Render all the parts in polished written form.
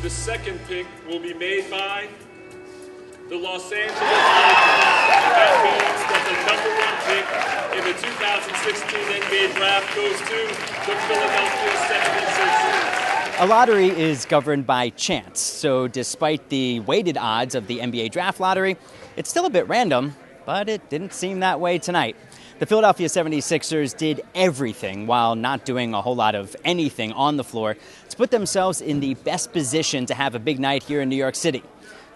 The second pick will be made by the Los Angeles Lakers. That means that the number 1 pick in the 2016 NBA draft goes to the Philadelphia 76ers. A lottery is governed by chance, so despite the weighted odds of the NBA draft lottery, it's still a bit random, but it didn't seem that way tonight. The Philadelphia 76ers did everything while not doing a whole lot of anything on the floor to put themselves in the best position to have a big night here in New York City.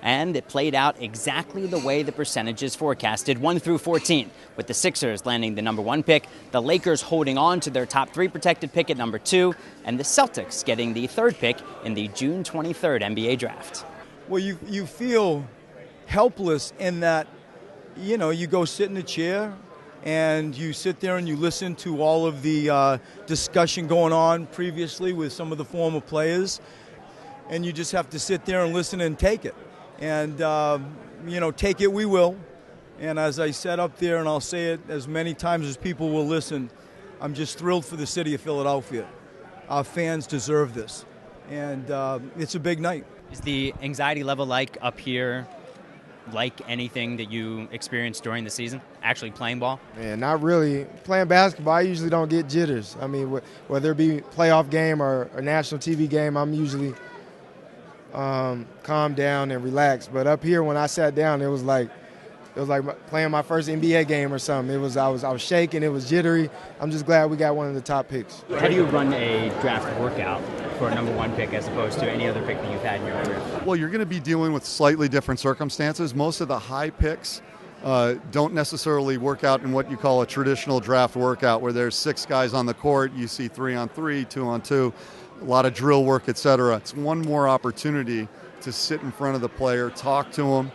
And it played out exactly the way the percentages forecasted, 1 through 14, with the Sixers landing the number 1 pick, the Lakers holding on to their top 3 protected pick at number 2, and the Celtics getting the 3rd pick in the June 23rd NBA draft. Well, you feel helpless in that, you go sit in a chair and you sit there and you listen to all of the discussion going on previously with some of the former players, and you just have to sit there and listen and take it. And, take it we will. And as I said up there, and I'll say it as many times as people will listen, I'm just thrilled for the city of Philadelphia. Our fans deserve this. And it's a big night. Is the anxiety level like up here like anything that you experienced during the season, actually playing ball? Man, not really. Playing basketball, I usually don't get jitters. I mean, whether it be playoff game or a national TV game, I'm usually calm down and relaxed. But up here, when I sat down, it was like playing my first NBA game or something. I was shaking. It was jittery. I'm just glad we got one of the top picks. How do you run a draft workout for a number 1 pick as opposed to any other pick that you've had in your career? Well, you're going to be dealing with slightly different circumstances. Most of the high picks don't necessarily work out in what you call a traditional draft workout, where there's 6 guys on the court. You see 3-on-3, 2-on-2. A lot of drill work, etc. It's one more opportunity to sit in front of the player, talk to them,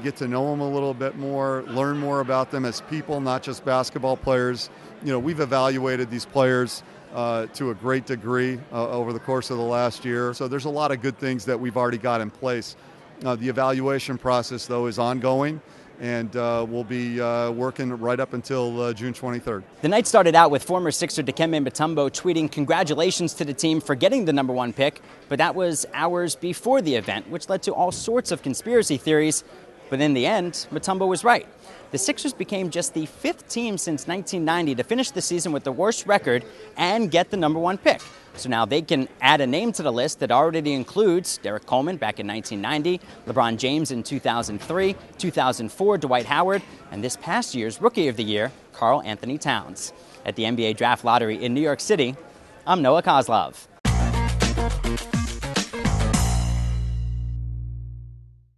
get to know them a little bit more, learn more about them as people, not just basketball players. We've evaluated these players to a great degree over the course of the last year. So there's a lot of good things that we've already got in place. The evaluation process, though, is ongoing, and we'll be working right up until June 23rd. The night started out with former Sixer Dikembe Mutombo tweeting congratulations to the team for getting the number 1 pick, but that was hours before the event, which led to all sorts of conspiracy theories. But in the end, Mutombo was right. The Sixers became just the 5th team since 1990 to finish the season with the worst record and get the number 1 pick. So now they can add a name to the list that already includes Derek Coleman back in 1990, LeBron James in 2003, 2004, Dwight Howard, and this past year's Rookie of the Year, Karl Anthony Towns. At the NBA Draft Lottery in New York City, I'm Noah Coslov.